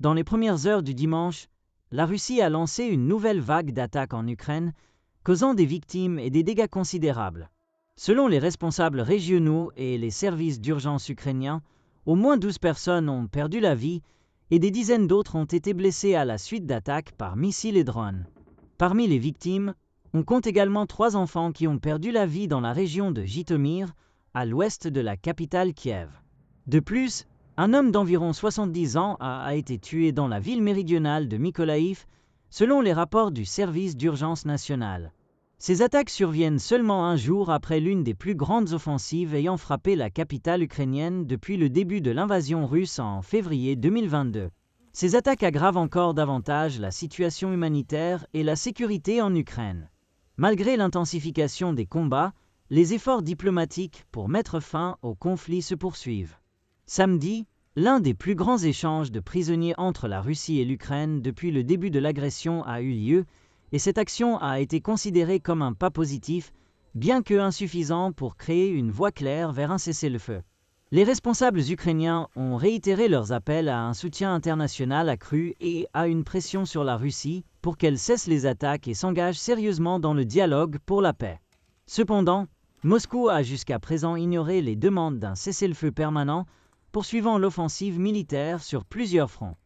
Dans les premières heures du dimanche, la Russie a lancé une nouvelle vague d'attaques en Ukraine, causant des victimes et des dégâts considérables. Selon les responsables régionaux et les services d'urgence ukrainiens, au moins 12 personnes ont perdu la vie et des dizaines d'autres ont été blessées à la suite d'attaques par missiles et drones. Parmi les victimes, on compte également 3 enfants qui ont perdu la vie dans la région de Jytomyr, à l'ouest de la capitale Kiev. De plus, un homme d'environ 70 ans a été tué dans la ville méridionale de Mykolaïv, selon les rapports du service d'urgence national. Ces attaques surviennent seulement un jour après l'une des plus grandes offensives ayant frappé la capitale ukrainienne depuis le début de l'invasion russe en février 2022. Ces attaques aggravent encore davantage la situation humanitaire et la sécurité en Ukraine. Malgré l'intensification des combats, les efforts diplomatiques pour mettre fin au conflit se poursuivent. Samedi, l'un des plus grands échanges de prisonniers entre la Russie et l'Ukraine depuis le début de l'agression a eu lieu, et cette action a été considérée comme un pas positif, bien que insuffisant pour créer une voie claire vers un cessez-le-feu. Les responsables ukrainiens ont réitéré leurs appels à un soutien international accru et à une pression sur la Russie pour qu'elle cesse les attaques et s'engage sérieusement dans le dialogue pour la paix. Cependant, Moscou a jusqu'à présent ignoré les demandes d'un cessez-le-feu permanent, poursuivant l'offensive militaire sur plusieurs fronts.